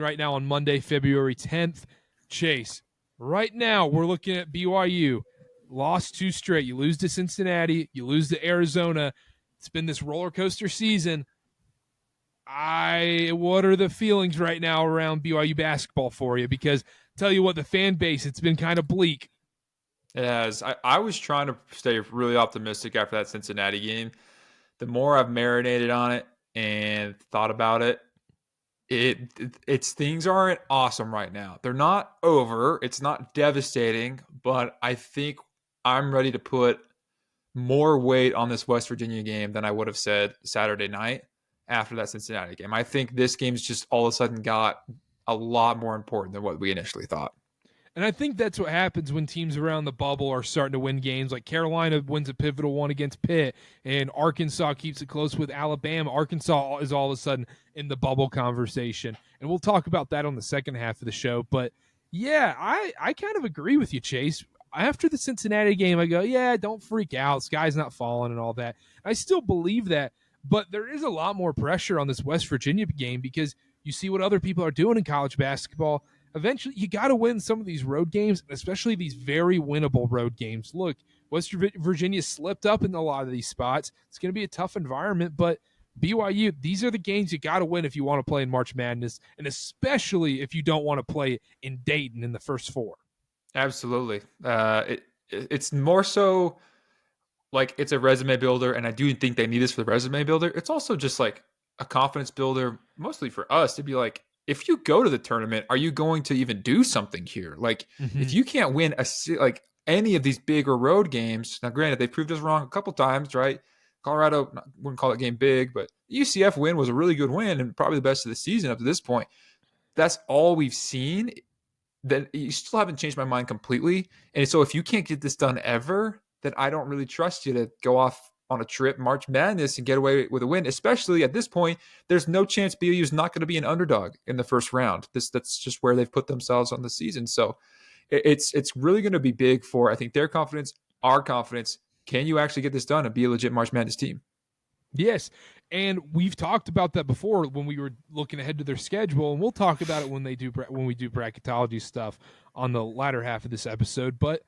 right now on Monday, February 10th. Chase, right now we're looking at BYU. Lost 2 straight. You lose to Cincinnati. You lose to Arizona. It's been this roller coaster season. What are the feelings right now around BYU basketball for you? Because tell you what, the fan base, it's been kind of bleak. It has. I was trying to stay really optimistic after that Cincinnati game. The more I've marinated on it and thought about it, it's things aren't awesome right now. They're not over. It's not devastating, but I think I'm ready to put more weight on this West Virginia game than I would have said Saturday night after that Cincinnati game. I think this game's just all of a sudden got a lot more important than what we initially thought. And I think that's what happens when teams around the bubble are starting to win games. Like Carolina wins a pivotal one against Pitt, and Arkansas keeps it close with Alabama. Arkansas is all of a sudden in the bubble conversation. And we'll talk about that on the second half of the show. But, yeah, I kind of agree with you, Chase. After the Cincinnati game, I go, yeah, don't freak out. Sky's not falling and all that. I still believe that. But there is a lot more pressure on this West Virginia game because you see what other people are doing in college basketball. Eventually, you got to win some of these road games, especially these very winnable road games. Look, West Virginia slipped up in a lot of these spots. It's going to be a tough environment, but BYU, these are the games you got to win if you want to play in March Madness, and especially if you don't want to play in Dayton in the first 4. Absolutely. It's more so like it's a resume builder, and I do think they need this for the resume builder. It's also just like a confidence builder, mostly for us, to be like, if you go to the tournament, are you going to even do something here? Like, if you can't win like any of these bigger road games, now granted, they proved us wrong a couple times, right? Colorado, wouldn't call that game big, but the UCF win was a really good win and probably the best of the season up to this point. That's all we've seen. Then you still haven't changed my mind completely. And so if you can't get this done ever, then I don't really trust you to go off on a trip, March Madness, and get away with a win. Especially at this point, there's no chance BYU is not going to be an underdog in the first round. That's just where they've put themselves on the season. So it's really going to be big for, I think, their confidence, our confidence. Can you actually get this done and be a legit March Madness team? Yes, and we've talked about that before when we were looking ahead to their schedule, and we'll talk about it when we do bracketology stuff on the latter half of this episode. But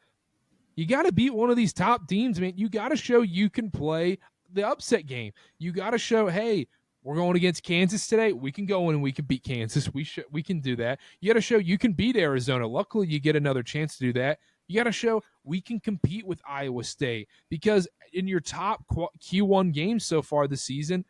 you got to beat one of these top teams, man. You got to show you can play the upset game. You got to show, hey, we're going against Kansas today. We can go in and we can beat Kansas. We can do that. You got to show you can beat Arizona. Luckily, you get another chance to do that. You got to show we can compete with Iowa State because in your top Q1 games so far this season,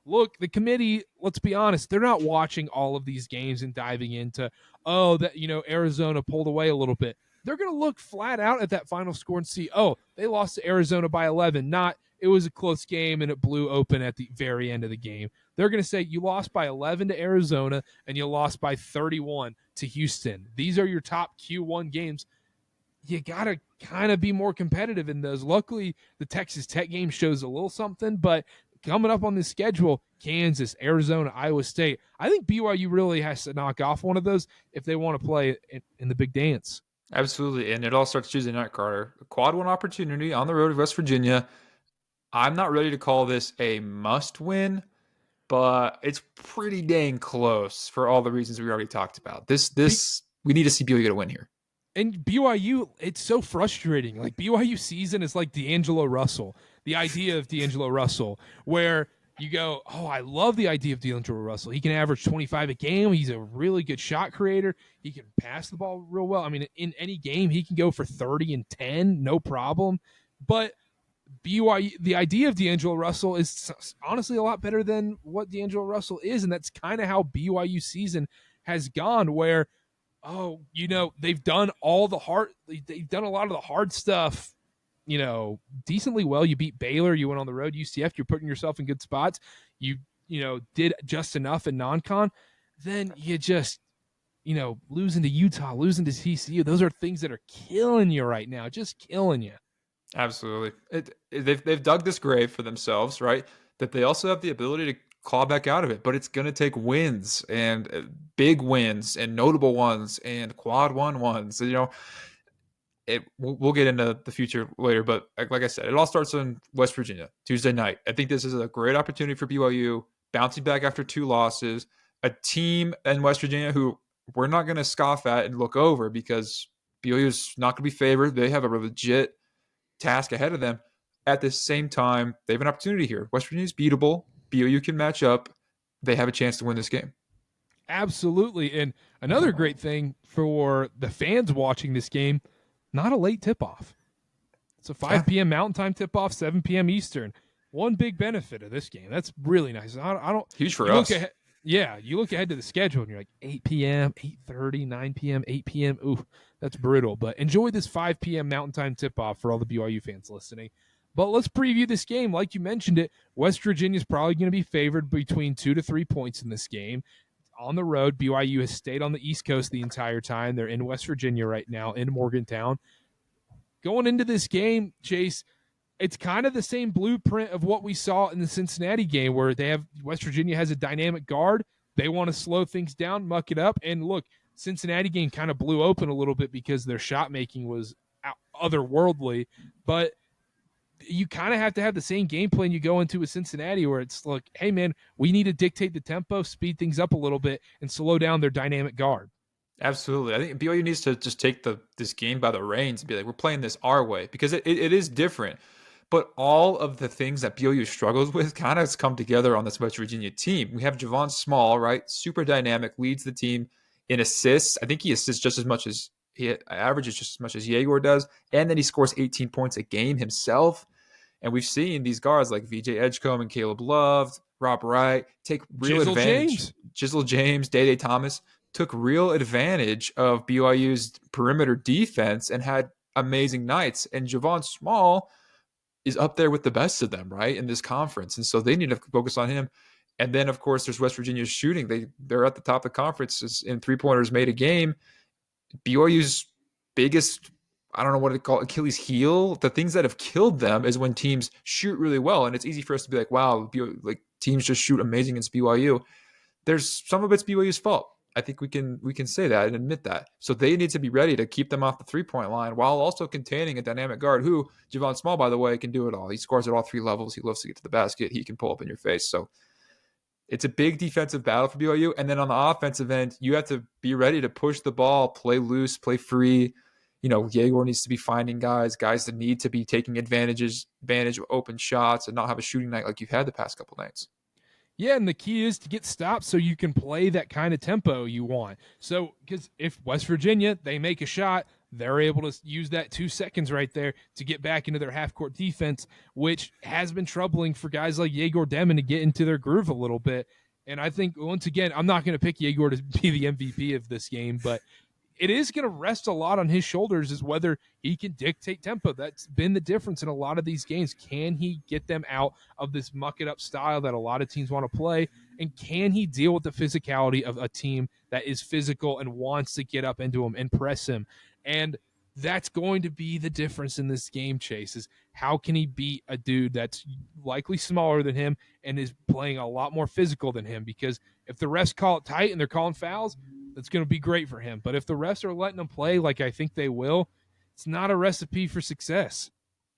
look, the committee, let's be honest, they're not watching all of these games and diving into, Arizona pulled away a little bit. They're going to look flat out at that final score and see, they lost to Arizona by 11, not it was a close game and it blew open at the very end of the game. They're going to say you lost by 11 to Arizona and you lost by 31 to Houston. These are your top Q1 games. You got to kind of be more competitive in those. Luckily, the Texas Tech game shows a little something, but coming up on the schedule, Kansas, Arizona, Iowa State, I think BYU really has to knock off one of those if they want to play in the big dance. Absolutely, and it all starts Tuesday night, Carter. A quad one opportunity on the road to West Virginia. I'm not ready to call this a must-win, but it's pretty dang close for all the reasons we already talked about. We need to see BYU get a win here. And BYU, it's so frustrating. Like, BYU season is like D'Angelo Russell, the idea of D'Angelo Russell, where you go, I love the idea of D'Angelo Russell. He can average 25 a game. He's a really good shot creator. He can pass the ball real well. I mean, in any game, he can go for 30 and 10, no problem. But BYU, the idea of D'Angelo Russell is honestly a lot better than what D'Angelo Russell is, and that's kind of how BYU season has gone, where they've done a lot of the hard stuff, decently well. You beat Baylor, you went on the road, UCF, you're putting yourself in good spots. You did just enough in non-con. Then you just, losing to Utah, losing to TCU. Those are things that are killing you right now, just killing you. Absolutely. They've dug this grave for themselves, right? That they also have the ability to claw back out of it, but it's going to take wins and big wins and notable ones and quad one ones. We'll get into the future later, but like I said, it all starts in West Virginia Tuesday night. I think this is a great opportunity for BYU, bouncing back after 2 losses, a team in West Virginia who we're not going to scoff at and look over because BYU is not going to be favored. They have a legit task ahead of them. At the same time, they have an opportunity here. West Virginia is beatable. BYU can match up. They have a chance to win this game. Absolutely. And another great thing for the fans watching this game, not a late tip-off. It's a 5 p.m. Mountain Time tip-off, 7 p.m. Eastern. One big benefit of this game. That's really nice. I don't huge for us. You look ahead to the schedule and you're like 8 p.m., 8:30, 9 p.m., 8 p.m. Ooh, that's brutal. But enjoy this 5 p.m. Mountain Time tip-off for all the BYU fans listening. But let's preview this game. Like you mentioned it, West Virginia's probably going to be favored between 2 to 3 points in this game. On the road, BYU has stayed on the East Coast the entire time. They're in West Virginia right now, in Morgantown. Going into this game, Chase, it's kind of the same blueprint of what we saw in the Cincinnati game where West Virginia has a dynamic guard. They want to slow things down, muck it up. And look, Cincinnati game kind of blew open a little bit because their shot making was otherworldly. But you kind of have to have the same game plan you go into with Cincinnati where it's like, hey, man, we need to dictate the tempo, speed things up a little bit, and slow down their dynamic guard. Absolutely. I think BYU needs to just take this game by the reins and be like, we're playing this our way because it is different. But all of the things that BYU struggles with kind of come together on this West Virginia team. We have Javon Small, right? Super dynamic, leads the team in assists. I think he assists just as much as he averages just as much as Yegor does. And then he scores 18 points a game himself. And we've seen these guards like VJ Edgecombe and Caleb Love, Rob Wright take real advantage. Jizzle James, Day Thomas took real advantage of BYU's perimeter defense and had amazing nights. And Javon Small is up there with the best of them, right, in this conference. And so they need to focus on him. And then, of course, there's West Virginia's shooting. They're at the top of the conference in three-pointers made a game. BYU's biggest, I don't know what to call it, Achilles heel. The things that have killed them is when teams shoot really well. And it's easy for us to be like, wow, like teams just shoot amazing against BYU. There's some of it's BYU's fault. I think we can say that and admit that. So they need to be ready to keep them off the three-point line while also containing a dynamic guard who, Javon Small, by the way, can do it all. He scores at all three levels. He loves to get to the basket. He can pull up in your face. So it's a big defensive battle for BYU. And then on the offensive end, you have to be ready to push the ball, play loose, play free. You know, Yegor needs to be finding guys that need to be taking advantage of open shots and not have a shooting night like you've had the past couple nights. Yeah, and the key is to get stopped so you can play that kind of tempo you want. So, because if West Virginia, they make a shot, they're able to use that 2 seconds right there to get back into their half-court defense, which has been troubling for guys like Yegor Demon to get into their groove a little bit. And I think, once again, I'm not going to pick Yegor to be the MVP of this game, but it is going to rest a lot on his shoulders is whether he can dictate tempo. That's been the difference in a lot of these games. Can he get them out of this muck-it-up style that a lot of teams want to play? And can he deal with the physicality of a team that is physical and wants to get up into him and press him? And that's going to be the difference in this game, Chase, is how can he beat a dude that's likely smaller than him and is playing a lot more physical than him? Because if the refs call it tight and they're calling fouls, that's going to be great for him. But if the refs are letting him play like I think they will, it's not a recipe for success.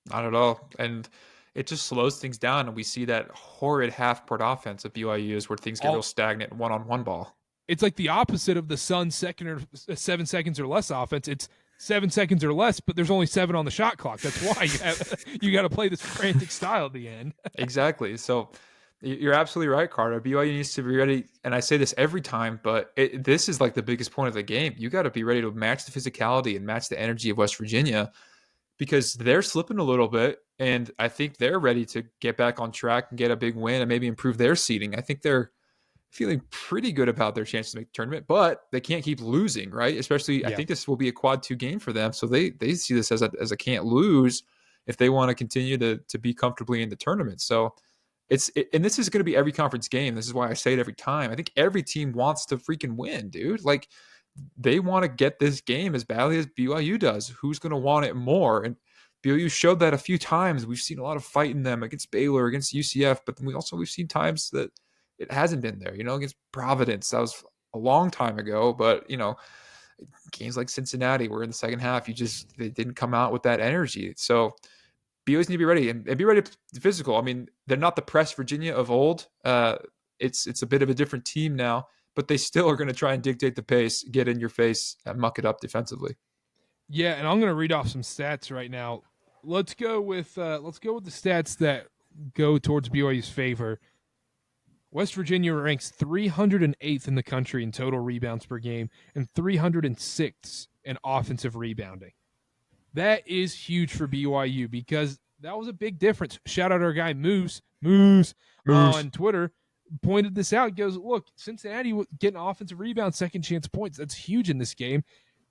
Not at all. And it just slows things down. And we see that horrid half-court offense of BYU's where things get real stagnant one-on-one ball. It's like the opposite of the Suns' 7 seconds or less offense. It's 7 seconds or less, but there's only 7 on the shot clock. That's why you got to play this frantic style at the end. Exactly. So you're absolutely right, Carter. BYU needs to be ready, and I say this every time, but this is like the biggest point of the game. You got to be ready to match the physicality and match the energy of West Virginia because they're slipping a little bit, and I think they're ready to get back on track and get a big win and maybe improve their seeding. I think they're feeling pretty good about their chances to make the tournament, but they can't keep losing, right? Especially, yeah. I think this will be a quad 2 game for them, so they see this as a can't lose if they want to continue to be comfortably in the tournament. So and this is going to be every conference game. This is why I say it every time. I think every team wants to freaking win, dude. Like, they want to get this game as badly as BYU does. Who's going to want it more? And BYU showed that a few times. We've seen a lot of fight in them against Baylor, against UCF, but then we've seen times that it hasn't been there. Against Providence, that was a long time ago. But games like Cincinnati, where in the second half they didn't come out with that energy. So BYU's need to be ready and be ready to physical. I mean, they're not the press Virginia of old. It's a bit of a different team now, but they still are going to try and dictate the pace, get in your face, and muck it up defensively. Yeah, and I'm going to read off some stats right now. Let's go with the stats that go towards BYU's favor. West Virginia ranks 308th in the country in total rebounds per game and 306th in offensive rebounding. That is huge for BYU because that was a big difference. Shout out our guy Moose on Twitter pointed this out. He goes, look, Cincinnati getting offensive rebounds, second chance points. That's huge in this game.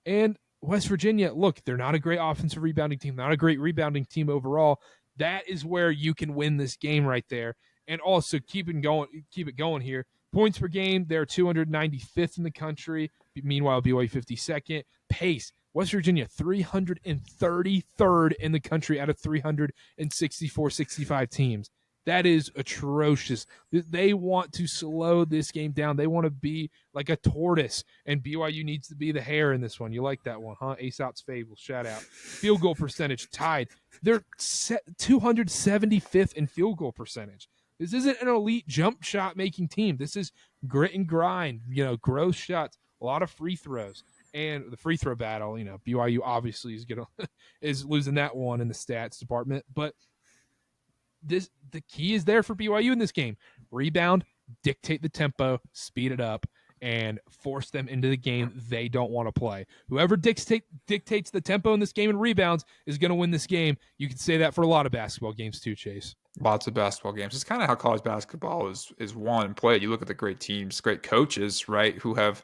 And West Virginia, look, they're not a great offensive rebounding team, not a great rebounding team overall. That is where you can win this game right there. And also keep it going here. Points per game, they're 295th in the country. Meanwhile, BYU 52nd. Pace, West Virginia 333rd in the country out of 365 teams. That is atrocious. They want to slow this game down. They want to be like a tortoise, and BYU needs to be the hare in this one. You like that one, huh? Aesop's Fable, shout out. Field goal percentage tied. They're 275th in field goal percentage. This isn't an elite jump shot making team. This is grit and grind, gross shots, a lot of free throws. And the free throw battle, BYU obviously is losing that one in the stats department, but the key is there for BYU in this game. Rebound, dictate the tempo, speed it up, and force them into the game they don't want to play. Whoever dictates the tempo in this game and rebounds is going to win this game. You can say that for a lot of basketball games too, Chase. Lots of basketball games. It's kind of how college basketball is won and played. You look at the great teams, great coaches, right, who have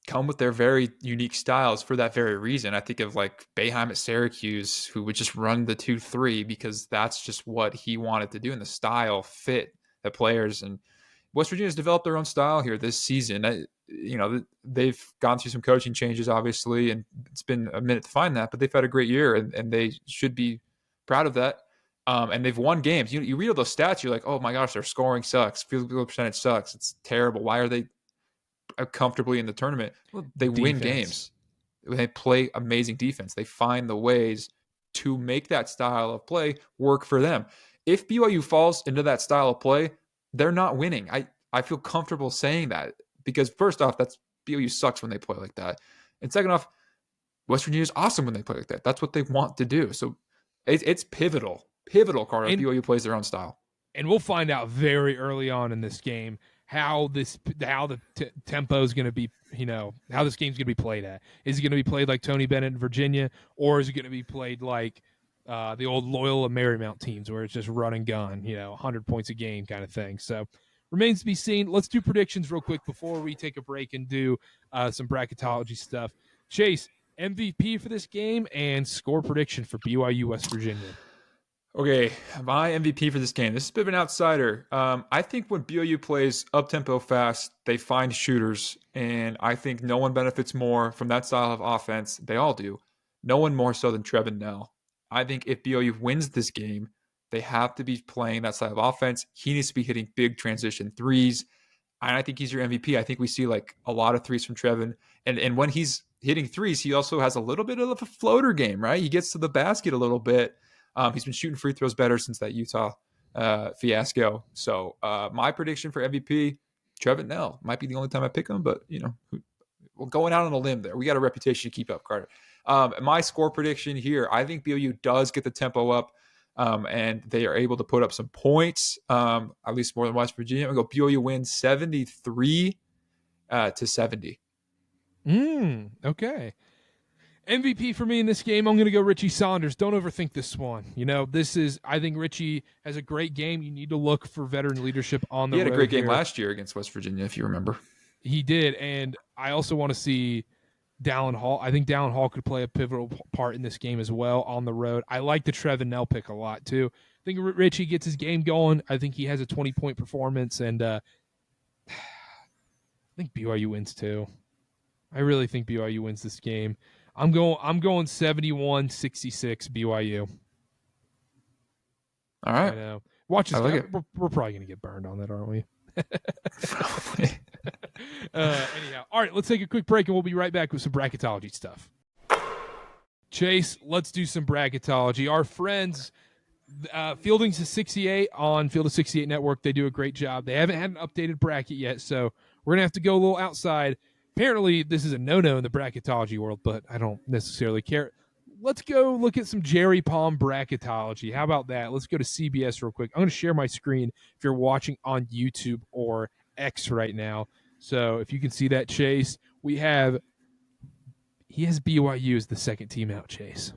come with their very unique styles for that very reason. I think of like Boeheim at Syracuse, who would just run the 2-3 because that's just what he wanted to do, and the style fit the players. And West Virginia's developed their own style here this season. They've gone through some coaching changes, obviously, and it's been a minute to find that, but they've had a great year, and they should be proud of that. And they've won games. You read all those stats, you're like, oh my gosh, their scoring sucks. Field goal percentage sucks. It's terrible. Why are they comfortably in the tournament? Well, they win games. They play amazing defense. They find the ways to make that style of play work for them. If BYU falls into that style of play, they're not winning. I feel comfortable saying that because first off, that's BYU sucks when they play like that. And second off, West Virginia is awesome when they play like that. That's what they want to do. So it's pivotal, Karter. BYU plays their own style. And we'll find out very early on in this game how the tempo is going to be, how this game's going to be played at. Is it going to be played like Tony Bennett in Virginia, or is it going to be played like the old Loyola Marymount teams where it's just run and gun, 100 points a game kind of thing? So remains to be seen. Let's do predictions real quick before we take a break and do some bracketology stuff. Chase, MVP for this game and score prediction for BYU West Virginia. Okay, my MVP for this game. This is a bit of an outsider. I think when BYU plays up-tempo fast, they find shooters, and I think no one benefits more from that style of offense. They all do. No one more so than Trevin Knell. I think if BYU wins this game, they have to be playing that style of offense. He needs to be hitting big transition threes, and I think he's your MVP. I think we see like a lot of threes from Trevin, and when he's hitting threes, he also has a little bit of a floater game, right? He gets to the basket a little bit. He's been shooting free throws better since that Utah fiasco. So my prediction for MVP, Trevin Knell. Might be the only time I pick him, but we're going out on a limb there. We got a reputation to keep up, Karter. My score prediction here, I think BYU does get the tempo up, and they are able to put up some points, at least more than West Virginia. I'm going to go BYU wins 73-70. Okay. MVP for me in this game, I'm going to go Richie Saunders. Don't overthink this one. I think Richie has a great game. You need to look for veteran leadership on the road. He had a great game last year against West Virginia, if you remember. He did, and I also want to see Dallin Hall. I think Dallin Hall could play a pivotal part in this game as well on the road. I like the Trevin Knell pick a lot, too. I think Richie gets his game going. I think he has a 20-point performance, and I think BYU wins, too. I really think BYU wins this game. I'm going 71-66 BYU. All right. I know. Watch this. Like we're probably going to get burned on that, aren't we? Anyhow. All right, let's take a quick break, and we'll be right back with some bracketology stuff. Chase, let's do some bracketology. Our friends, Fielding's to 68 on Field of 68 Network, they do a great job. They haven't had an updated bracket yet, so we're going to have to go a little outside. Apparently, this is a no-no in the bracketology world, but I don't necessarily care. Let's go look at some Jerry Palm bracketology. How about that? Let's go to CBS real quick. I'm going to share my screen if you're watching on YouTube or X right now. So if you can see that, Chase, he has BYU as the second team out, Chase.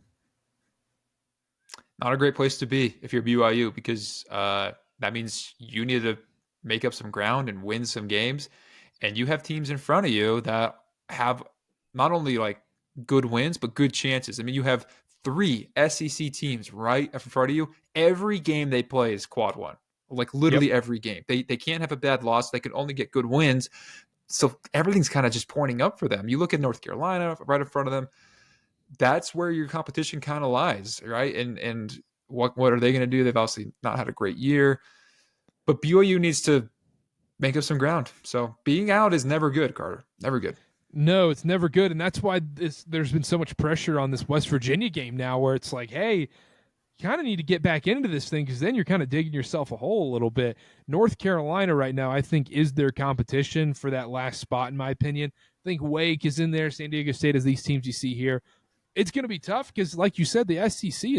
Not a great place to be if you're BYU, because that means you need to make up some ground and win some games. And you have teams in front of you that have not only like good wins, but good chances. I mean, you have 3 SEC teams right in front of you. Every game they play is quad 1. Like literally every game. They can't have a bad loss. They can only get good wins. So everything's kind of just pointing up for them. You look at North Carolina right in front of them. That's where your competition kind of lies, right? And what are they going to do? They've obviously not had a great year. But BYU needs to make up some ground. So being out is never good, Carter. Never good. No, it's never good. And that's why there's been so much pressure on this West Virginia game now, where it's like, hey, you kind of need to get back into this thing, because then you're kind of digging yourself a hole a little bit. North Carolina right now, I think, is their competition for that last spot, in my opinion. I think Wake is in there. San Diego State is these teams you see here. It's going to be tough because, like you said, the SEC,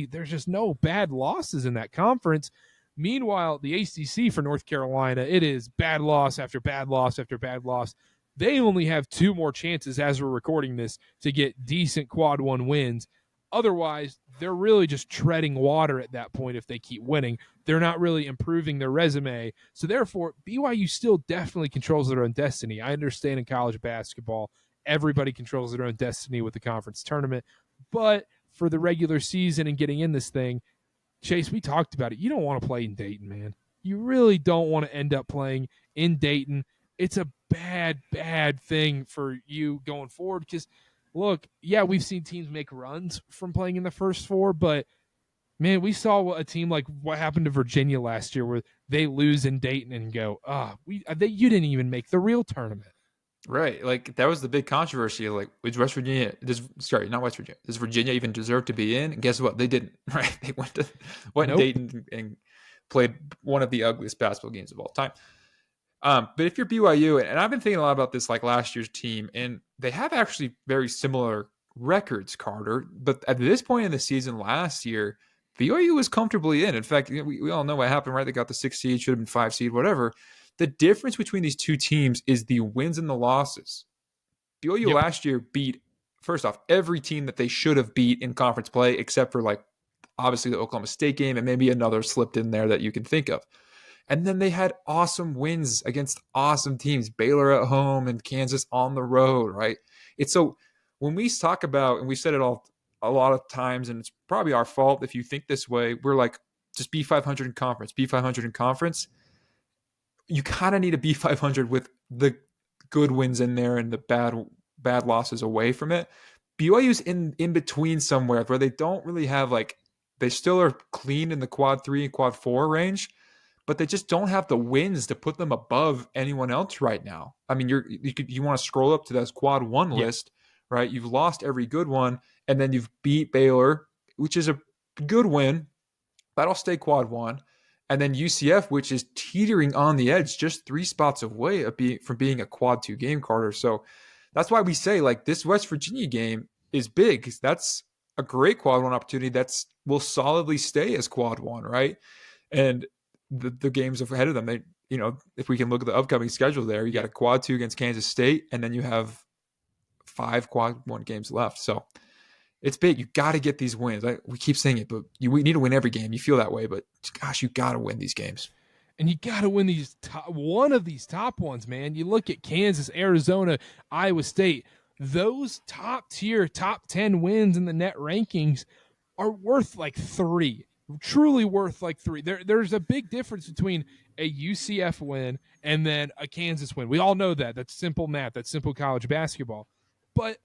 there's just no bad losses in that conference. Meanwhile, the ACC for North Carolina, it is bad loss after bad loss after bad loss. They only have 2 more chances as we're recording this to get decent quad 1 wins. Otherwise, they're really just treading water at that point if they keep winning. They're not really improving their resume. So therefore, BYU still definitely controls their own destiny. I understand in college basketball, everybody controls their own destiny with the conference tournament. But for the regular season and getting in this thing, Chase, we talked about it. You don't want to play in Dayton, man. You really don't want to end up playing in Dayton. It's a bad, bad thing for you going forward because, look, yeah, we've seen teams make runs from playing in the first 4, but, man, we saw a team like what happened to Virginia last year where they lose in Dayton and go, you didn't even make the real tournament. Right. Like, that was the big controversy. Like, does Virginia even deserve to be in? And guess what? They didn't, right? They went to Dayton and played one of the ugliest basketball games of all time. But if you're BYU, and I've been thinking a lot about this, like last year's team, and they have actually very similar records, Carter. But at this point in the season last year, BYU was comfortably in. In fact, we all know what happened, right? They got the 6 seed, should have been 5 seed, whatever. The difference between these 2 teams is the wins and the losses. BYU last year beat, first off, every team that they should have beat in conference play, except for like obviously the Oklahoma State game and maybe another slipped in there that you can think of. And then they had awesome wins against awesome teams, Baylor at home and Kansas on the road, right? It's so when we talk about, and we said it all a lot of times, and it's probably our fault if you think this way, we're like, just be 500 in conference, be 500 in conference. You kind of need to be 500 with the good wins in there and the bad losses away from it. BYU's in between somewhere where they don't really have they still are clean in the quad 3 and quad 4 range, but they just don't have the wins to put them above anyone else right now. I mean, you want to scroll up to that quad 1 list, right? You've lost every good one, and then you've beat Baylor, which is a good win. That'll stay quad 1. And then UCF, which is teetering on the edge, just 3 spots away from being a quad 2 game, Carter. So that's why we say this West Virginia game is big, because that's a great quad 1 opportunity that will solidly stay as quad 1, right? And the games ahead of them, if we can look at the upcoming schedule there, you got a quad 2 against Kansas State, and then you have 5 quad 1 games left. So it's big. You got to get these wins. We keep saying it, but we need to win every game. You feel that way, but gosh, you got to win these games. And you got to win one of these top ones, man. You look at Kansas, Arizona, Iowa State. Those top tier, top 10 wins in the net rankings are worth 3. Truly worth 3. There's a big difference between a UCF win and then a Kansas win. We all know that. That's simple math. That's simple college basketball. But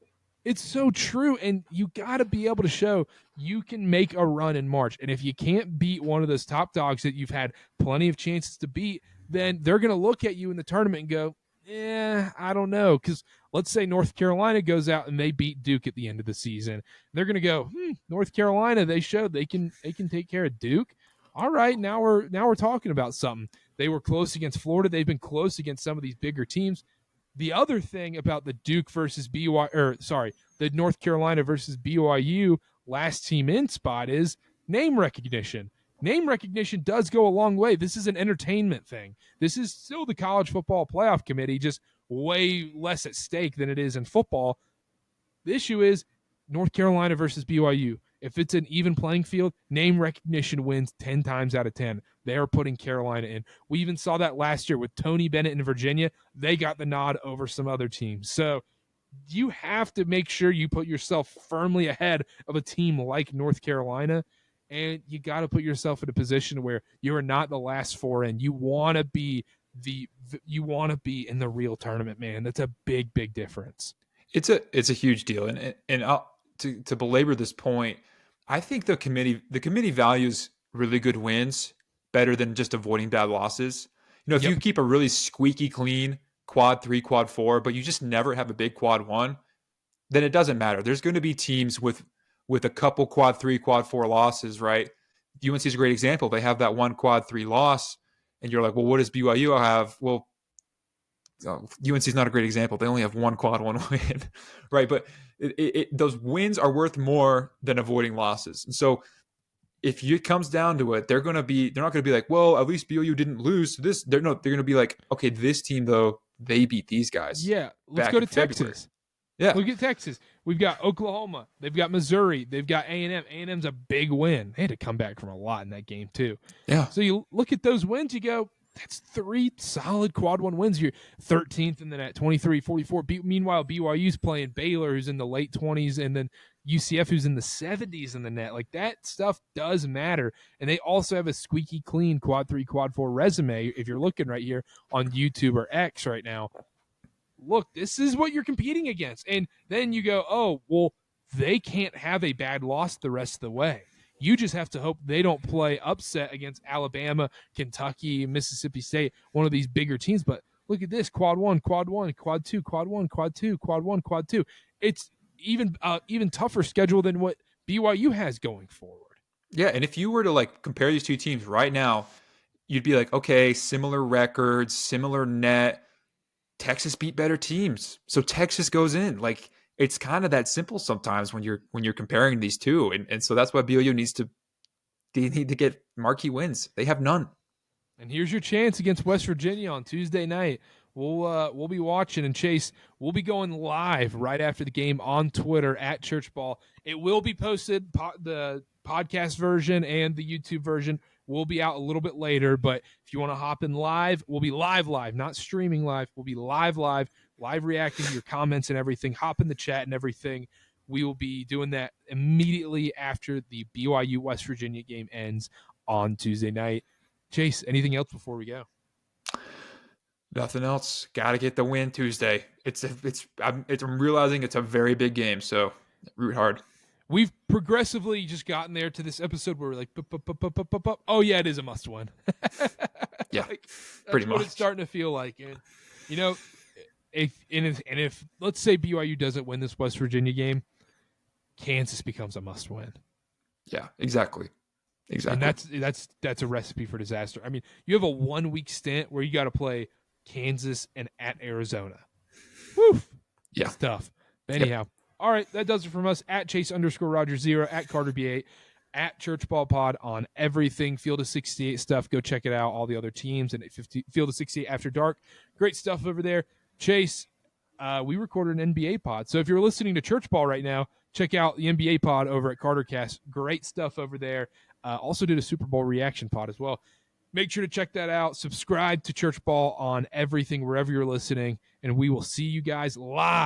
it's so true, and you got to be able to show you can make a run in March. And if you can't beat one of those top dogs that you've had plenty of chances to beat, then they're going to look at you in the tournament and go, I don't know. Because let's say North Carolina goes out and they beat Duke at the end of the season. They're going to go, North Carolina, they showed they can take care of Duke. All right, now we're talking about something. They were close against Florida. They've been close against some of these bigger teams. The other thing about the Duke versus the North Carolina versus BYU last team in spot is name recognition. Name recognition does go a long way. This is an entertainment thing. This is still the College Football Playoff Committee, just way less at stake than it is in football. The issue is North Carolina versus BYU. If it's an even playing field, name recognition wins 10 times out of 10. They are putting Carolina in. We even saw that last year with Tony Bennett in Virginia. They got the nod over some other teams. So you have to make sure you put yourself firmly ahead of a team like North Carolina, and you got to put yourself in a position where you are not the last four in. You want to be in the real tournament, man. That's a big, big difference. It's a huge deal, and to belabor this point, I think the committee values really good wins better than just avoiding bad losses. If you keep a really squeaky clean quad 3, quad 4, but you just never have a big quad 1, then it doesn't matter. There's going to be teams with a couple quad 3, quad 4 losses, right? UNC is a great example. They have that one quad 3 loss, and you're like, well, what does BYU have? Well, UNC is not a great example. They only have one quad 1 win, right? But those wins are worth more than avoiding losses. And so if it comes down to it, they're not going to be like, well, at least BYU didn't lose to this. They're going to be like, okay, this team though, they beat these guys. Yeah, let's go to Texas. February. Yeah, look at Texas. We've got Oklahoma. They've got Missouri. They've got A&M. A&M's a big win. They had to come back from a lot in that game too. Yeah. So you look at those wins, you go, that's 3 solid quad 1 wins. You're 13th and then at 23-44. Meanwhile, BYU's playing Baylor, who's in the late 20s, and then UCF, who's in the 70s in the net. Like, that stuff does matter. And they also have a squeaky clean quad 3, quad 4 resume. If you're looking right here on YouTube or X right now, look, this is what you're competing against. And then you go, oh, well, they can't have a bad loss the rest of the way. You just have to hope they don't play upset against Alabama, Kentucky, Mississippi State, one of these bigger teams. But look at this, quad 1, quad 1, quad 2, quad 1, quad 2, quad 1, quad 2. It's even tougher schedule than what BYU has going forward. Yeah, and if you were to compare these two teams right now, you'd be like, okay, similar records, similar net. Texas beat better teams, so Texas goes in. It's kind of that simple sometimes when you're comparing these two, and so that's why BYU need to get marquee wins. They have none. And here's your chance against West Virginia on Tuesday night. We'll be watching, and Chase, we'll be going live right after the game on Twitter at Churchball. It will be posted, the podcast version and the YouTube version will be out a little bit later, but if you want to hop in live, we'll be live, not streaming live. We'll be live reacting to your comments and everything. Hop in the chat and everything. We will be doing that immediately after the BYU West Virginia game ends on Tuesday night. Chase, anything else before we go? Nothing else. Got to get the win Tuesday. I'm realizing it's a very big game, so root hard. We've progressively just gotten there to this episode where we're like, oh yeah, it is a must win. Yeah, pretty much. What it's starting to feel like. And if let's say BYU doesn't win this West Virginia game, Kansas becomes a must win. Yeah, exactly. And that's a recipe for disaster. I mean, you have a 1 week stint where you got to play Kansas and at Arizona. Woo! Yeah. It's tough. Anyhow. Yep. All right, that does it from us. At Chase_Roger0, at CarterB8, at Churchball Pod on everything. Field of 68 stuff. Go check it out. All the other teams and Field of 68 After Dark. Great stuff over there. Chase, we recorded an NBA pod. So if you're listening to Churchball right now, check out the NBA pod over at CarterCast. Great stuff over there. Also did a Super Bowl reaction pod as well. Make sure to check that out. Subscribe to Churchball on everything, wherever you're listening, and we will see you guys live